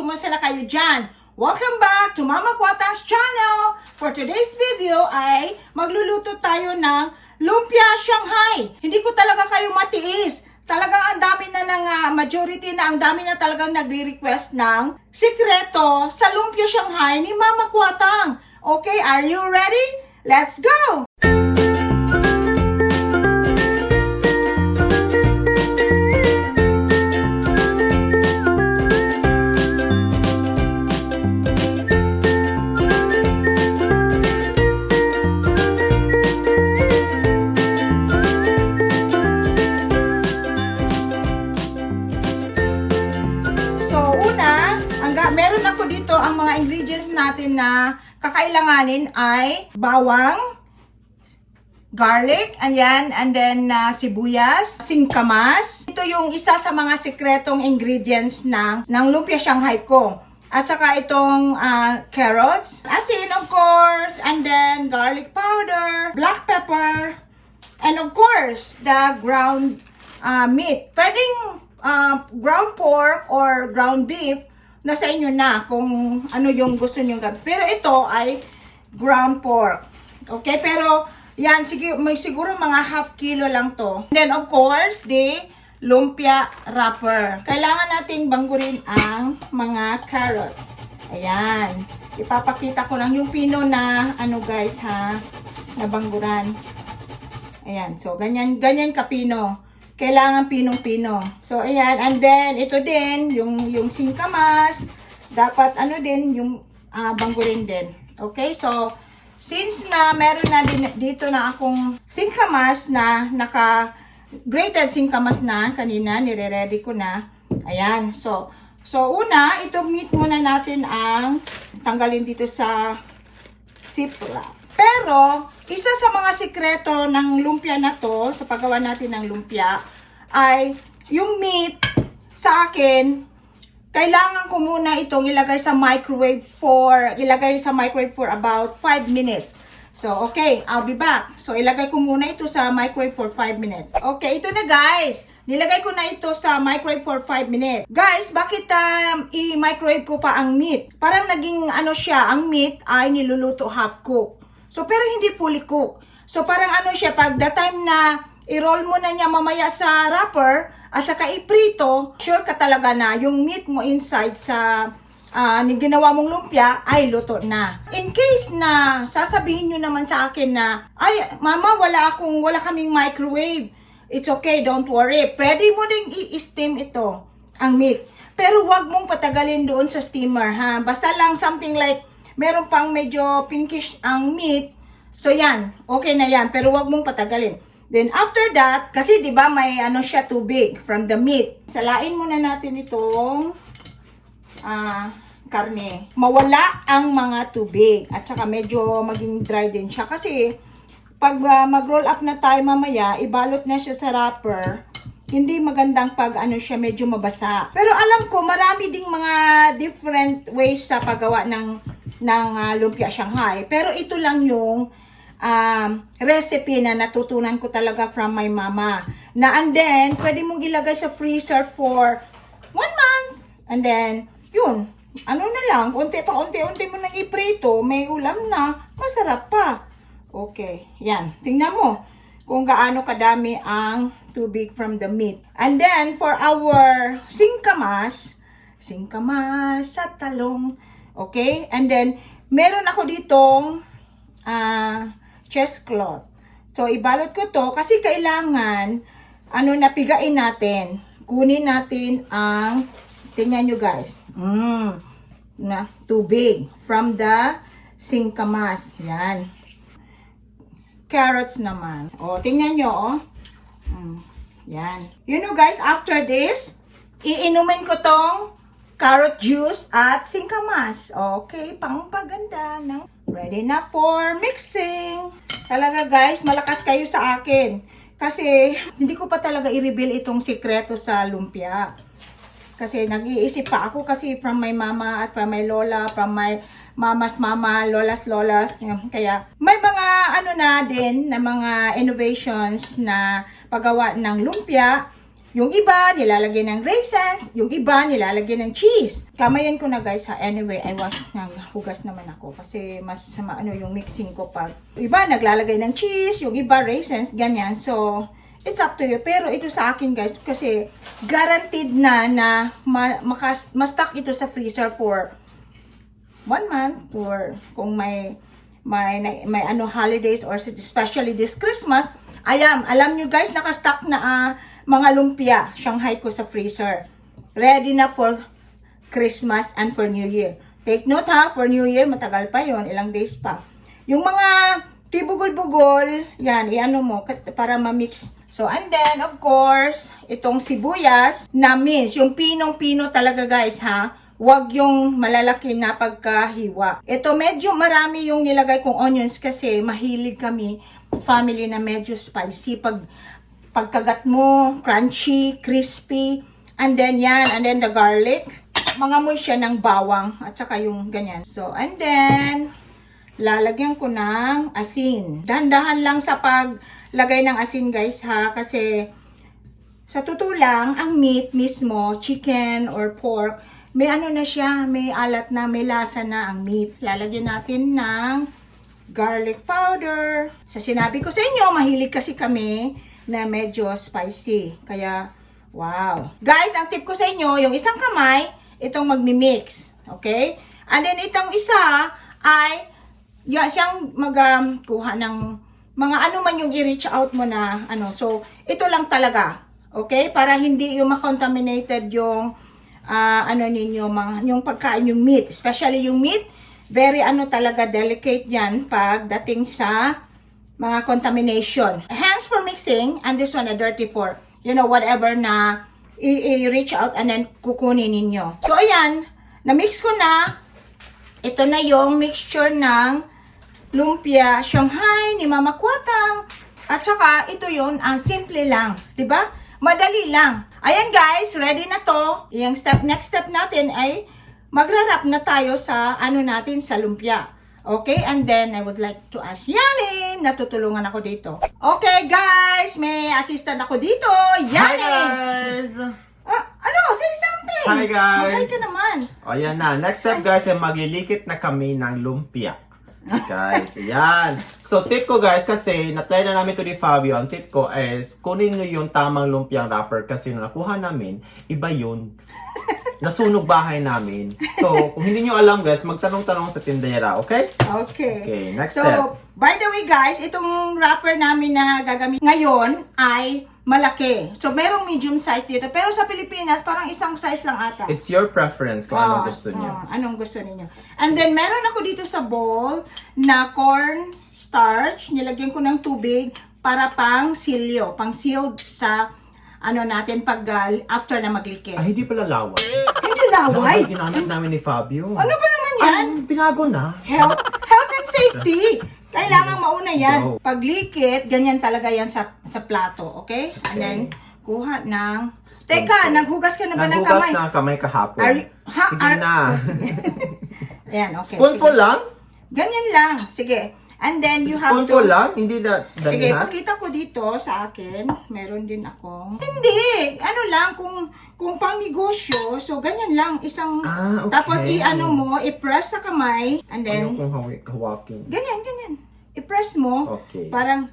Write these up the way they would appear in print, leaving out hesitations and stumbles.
kumusta na kayo dyan? Welcome back to Mama Quata's channel! For today's video ay magluluto tayo ng lumpia Shanghai. Hindi ko talaga kayo matiis. Talagang ang dami na ng majority na ang dami na talagang nagre-request ng sikreto sa lumpia Shanghai ni Mama Quatang. Okay, are you ready? Let's go! Meron ako dito ang mga ingredients natin na kakailanganin ay bawang, garlic, ayan, and then sibuyas, singkamas. Ito yung isa sa mga sikretong ingredients ng lumpia Shanghai ko. At saka itong carrots, asin of course, and then garlic powder, black pepper, and of course, the ground meat. Pwedeng ground pork or ground beef, nasa inyo na kung ano yung gusto nyo gawin. Pero ito ay ground pork. Okay? Pero, yan, may siguro mga half kilo lang to. And then, of course, the lumpia wrapper. Kailangan nating banggurin ang mga carrots. Ayan. Ipapakita ko lang yung pino na, guys, na bangguran. Ayan. So, ganyan kapino. Kailangan pinong-pino. So, ayan. And then, ito din, yung singkamas. Dapat, din, yung banggurin din. Okay? So, since na meron na din dito na akong singkamas na grated singkamas na kanina, nire-ready ko na. Ayan. So una, itong meat muna natin ang tanggalin dito sa ziplock. Pero, isa sa mga sikreto ng lumpia na to, sa paggawa natin ng lumpia, ay yung meat sa akin, kailangan ko muna itong ilagay sa microwave for about 5 minutes. So, okay, I'll be back. So, ilagay ko muna ito sa microwave for 5 minutes. Okay, ito na guys. Nilagay ko na ito sa microwave for 5 minutes. Guys, bakit i-microwave ko pa ang meat? Parang naging siya, ang meat ay niluluto half cook. So, pero hindi fully cook. So, parang siya, pag the time na i-roll mo na niya mamaya sa wrapper, at saka iprito, sure ka talaga na yung meat mo inside sa ginawa mong lumpia ay luto na. In case na sasabihin nyo naman sa akin na, ay, mama, wala kaming microwave. It's okay, don't worry. Pwede mo ding i-steam ito, ang meat. Pero wag mong patagalin doon sa steamer, ha? Basta lang something like, meron pang medyo pinkish ang meat. So, yan. Okay na yan. Pero wag mong patagalin. Then, after that, kasi diba may siya tubig from the meat. Salain muna natin itong karne. Mawala ang mga tubig. At saka medyo maging dry din siya. Kasi, pag mag-roll up na tayo mamaya, ibalot na siya sa wrapper. Hindi magandang pag siya medyo mabasa. Pero alam ko, marami ding mga different ways sa paggawa ng lumpia Shanghai. Pero ito lang yung recipe na natutunan ko talaga from my mama. And then, pwede mong ilagay sa freezer for 1 month. And then, yun. Na lang, unti mo nang iprito, may ulam na, masarap pa. Okay, yan. Tingnan mo kung gaano kadami ang tubig from the meat. And then, for our singkamas sa talong. Okay? And then, meron ako ditong cheesecloth. So, ibalot ko to kasi kailangan, napigain natin. Kunin natin ang, tingnan nyo guys, na tubig from the singkamas. Yan. Carrots naman. O, tingnan nyo, yan. Guys, after this, iinumin ko tong carrot juice at singkamas. Okay, pangpaganda ng ready na for mixing. Talaga guys, malakas kayo sa akin. Kasi, hindi ko pa talaga i-reveal itong sikreto sa lumpia. Kasi, nag-iisip pa ako kasi from my mama at from my lola, from my mama's mama, lola's lolas. Kaya, may mga na din, na mga innovations na paggawa ng lumpia. Yung iba, nilalagyan ng raisins. Yung iba, nilalagyan ng cheese. Kamayan ko na guys ha. Anyway, I wash na. Hugas naman ako. Kasi mas ano yung mixing ko pag. Iba, naglalagay ng cheese. Yung iba, raisins. Ganyan. So, it's up to you. Pero ito sa akin guys, kasi guaranteed na ma-stock ito sa freezer for 1 month. Or kung may ano holidays or especially this Christmas, alam nyo guys, nakastock na mga lumpia, Shanghai ko sa freezer. Ready na for Christmas and for New Year. Take note ha, for New Year, matagal pa yon, ilang days pa. Yung mga tibugol-bugol, yan, iano mo, para ma-mix. So, and then, of course, itong sibuyas na mince, yung pinong-pino talaga guys ha. Huwag yung malalaki na pagkahiwa. Ito medyo marami yung nilagay kong onions kasi mahilig kami, family na medyo spicy. Pagkagat mo, crunchy, crispy, and then yan, and then the garlic. Mangamoy siya ng bawang at saka yung ganyan. So, and then, lalagyan ko ng asin. Dahan-dahan lang sa paglagay ng asin guys ha, kasi sa totoo lang, ang meat mismo, chicken or pork, may ano na siya, may alat na, may lasa na ang meat. Lalagyan natin ng garlic powder. Sa sinabi ko sa inyo, mahilig kasi kami na medyo spicy. Kaya, wow. Guys, ang tip ko sa inyo, yung isang kamay, itong magmi-mix. Okay? And then, itong isa ay, siyang magkuha ng mga ano man yung i-reach out mo na, ano. So, ito lang talaga. Okay? Para hindi yung ma-contaminated yung, ano ninyo, yung pagkain, yung meat. Especially yung meat, very ano talaga, delicate yan pagdating sa mga contamination. Hands for mixing, and this one a dirty fork. You know, whatever na i-reach out and then kukunin ninyo. So, ayan, na-mix ko na. Ito na yung mixture ng lumpia Shanghai ni Mama Kwatang. At saka, ito yun, ang simple lang. Diba? Madali lang. Ayan guys, ready na to. Yung next step natin ay magra-wrap na tayo sa ano natin sa lumpia. Okay, and then I would like to ask Yani, natutulungan ako dito. Okay guys, may assistant ako dito. Yani! Hi guys! Ano? Say something! Hi guys! Hi ka naman. O yan na, next step guys ay maglilikit na kami ng lumpia. Guys, yan. So tip ko guys, kasi na-try na namin to ni Fabio, ang tip ko is kunin nyo yung tamang lumpiang wrapper kasi nung nakuha namin, iba yun. Nasunog bahay namin. So, kung hindi nyo alam guys, magtanong-tanong sa tindera, okay? Okay. Okay, next so, step. by the way guys, itong wrapper namin na gagamit ngayon ay malaki. So, merong medium size dito. Pero sa Pilipinas, parang isang size lang ata. It's your preference kung anong gusto niyo. Anong gusto ninyo. And then, meron ako dito sa bowl na corn starch. Nilagyan ko ng tubig para pang silyo. Pang sealed sa ano natin pag after na maglikit. Ay, hindi pala laway. Hindi laway. Laway, ginamit namin ni Fabio. Ano ba naman yan? Ay, binago na. Health and safety. Kailangan mauna yan. Paglikit, ganyan talaga yan sa plato, okay? And then, kuha ng... Teka, naghugas ka na ba ng kamay? Naghugas na kamay kahapon. Sige na. Ayan, okay. Spoonful lang? Ganyan lang. Sige. And then, you have to... Spoonful lang? Hindi na damihan? Sige, pakita ko dito sa akin. Meron din ako. Hindi. Ano lang, kung pang negosyo, so ganyan lang. Isang... Okay. Tapos, i-ano mo, i-press sa kamay. And then... Ano kung hawakin? Ganyan. I-press mo. Okay. Parang,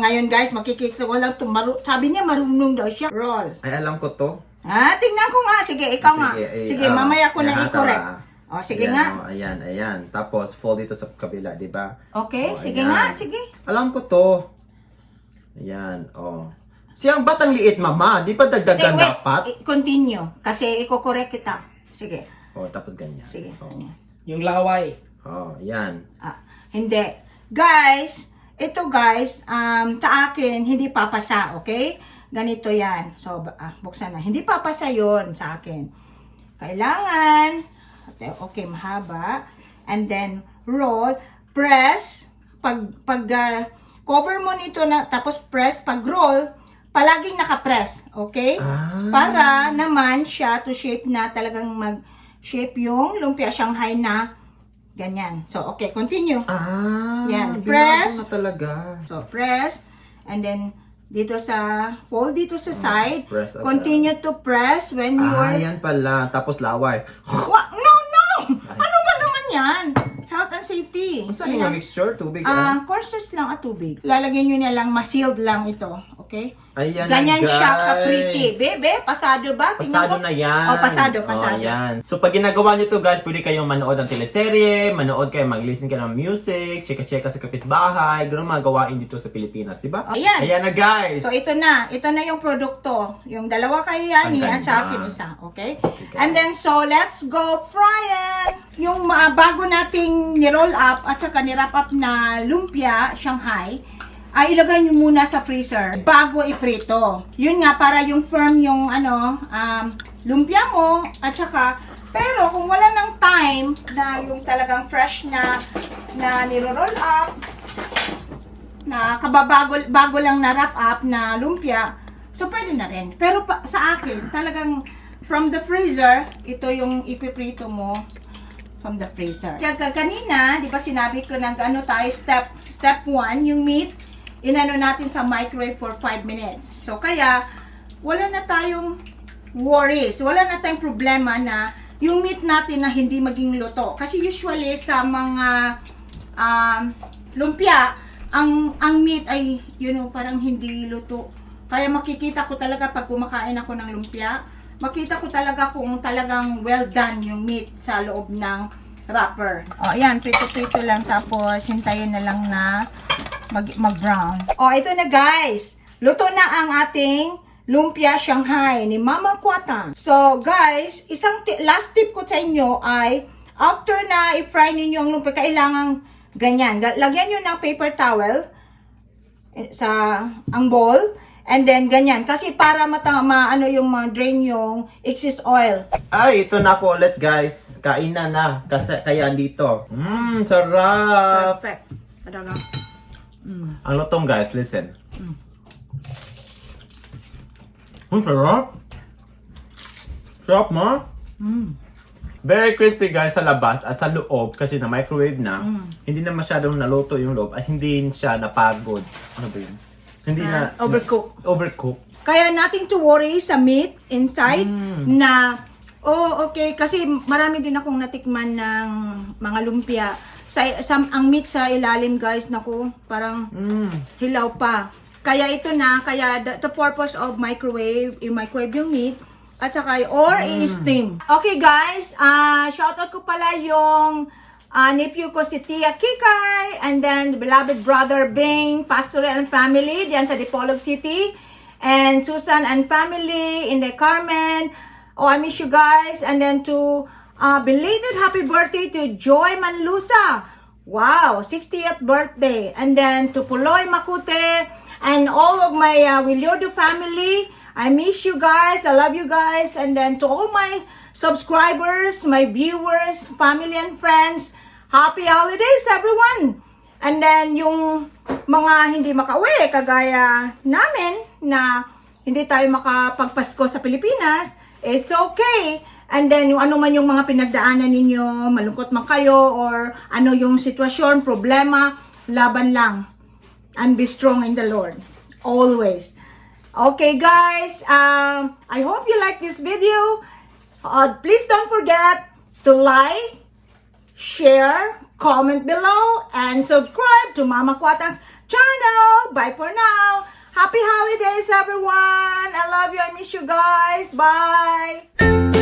ngayon guys, makikita ko lang, sabi niya marunong daw siya. Roll. Ay, alam ko to. Tingnan ko nga. Sige, ikaw nga. Sige, mamaya ko na i-correct. Sige ayan, nga. Ayan. Tapos, fold dito sa kabila, di ba? Okay, sige ayan. nga. Sige. Alam ko to. Ayan, Siyang batang liit, mama. Di pa dagdagan Wait, dapat? continue. Kasi i-correct kita. Sige. Tapos ganyan. Sige. Yung laway. Ayan. Hindi. Guys, ito guys, sa akin, hindi papasa, okay? Ganito yan. So, buksan na. Hindi papasa yon sa akin. Kailangan, okay, mahaba. And then, roll, press, cover mo nito na, tapos press, pag roll, palaging nakapress, okay? Para naman siya to shape na talagang mag-shape yung lumpia Shanghai na ganyan. So, okay, continue. Yan, press. Na talaga. So, press, and then, Dito sa, fold dito sa side. press agad. Continue to press when you are... Yan pala. Tapos laway. No, no! Ano ba naman yan? Health and safety. Saan yung mixture? Tubig Cornstarch lang at tubig. Lalagyan nyo na lang, ma-sealed lang ito. Okay? Ayan Ganyan na, guys. siya ka-pretty. Bebe, pasado ba? Tingnan Pasado mo. na yan. Oh, pasado. Ayan. So, pag ginagawa nyo to guys, pwede kayong manood ng teleserye, manood kayo, mag-listen ka ng music, cheka-cheka sa kapitbahay, gano'n mga gawain dito sa Pilipinas, di ba? Ayan. Ayan na guys. So, ito na yung produkto. Yung dalawa kay Yani Ang at sa ganda. akin isa. Okay? guys. And then, so, let's go fry it! Yung bago nating ni-roll up at saka ni-wrap up na lumpia, Shanghai, ay ilagay nyo muna sa freezer bago iprito. Yun nga, para yung firm yung lumpia mo at saka, pero kung wala ng time na yung talagang fresh na niro-roll up, na bago lang na wrap up na lumpia, so pwede na rin. Pero sa akin, talagang from the freezer, ito yung ipiprito mo from the freezer. Kaya kanina, di ba sinabi ko tayo, step 1, yung meat, inano natin sa microwave for 5 minutes. So kaya, wala na tayong worries, wala na tayong problema na yung meat natin na hindi maging luto. Kasi usually sa mga lumpia, ang meat ay, parang hindi luto. Kaya makikita ko talaga pag kumakain ako ng lumpia, makita ko talaga kung talagang well done yung meat sa loob ng wrapper. O, ayan, prito-prito lang, tapos hintayin na lang na mag-brown. O, ito na guys. Luto na ang ating lumpia Shanghai ni Mama Kwatang. So, guys, last tip ko sa inyo ay, after na i-fry ninyo ang lumpia, kailangan ganyan. Lagyan nyo ng paper towel sa ang bowl. And then, ganyan. Kasi para yung drain yung excess oil. Ay, ito na ako ulit guys. Kainan na. Kasi kaya dito. Sarap. Perfect. Talaga. Ang lutong guys, listen. Sarap. Sarap mo. Very crispy guys sa labas at sa loob kasi na microwave na. Hindi na masyadong naluto yung loob at hindi siya napagod. Ano ba yun? Hindi na overcook. Kaya nothing to worry sa meat inside na okay kasi marami din akong natikman ng mga lumpia. Ang meat sa ilalim guys, naku, parang hilaw pa. Kaya ito na, the purpose of microwave yung meat at saka or i-steam. Okay guys, shoutout ko pala yung nephew ko si Tia Kikay, and then the beloved brother Bing, Pastoral and family, diyan sa Dipolog City, and Susan and family in the Carmen. Oh, I miss you guys. And then to belated happy birthday to Joy Manlusa. Wow, 60th birthday. And then to Puloy Makute and all of my Wilyodo family. I miss you guys. I love you guys. And then to all my subscribers, my viewers, family and friends, happy holidays everyone! And then yung mga hindi makauwi, kagaya namin na hindi tayo makapagpasko sa Pilipinas, it's okay. And then yung ano man yung mga pinagdaanan ninyo, malungkot man kayo, or ano yung sitwasyon, problema, laban lang. And be strong in the Lord. Always. Okay guys, I hope you like this video. Please don't forget to like, share, comment below, and subscribe to Mama Kwatang's channel. Bye for now. Happy holidays, everyone. I love you. I miss you guys. Bye.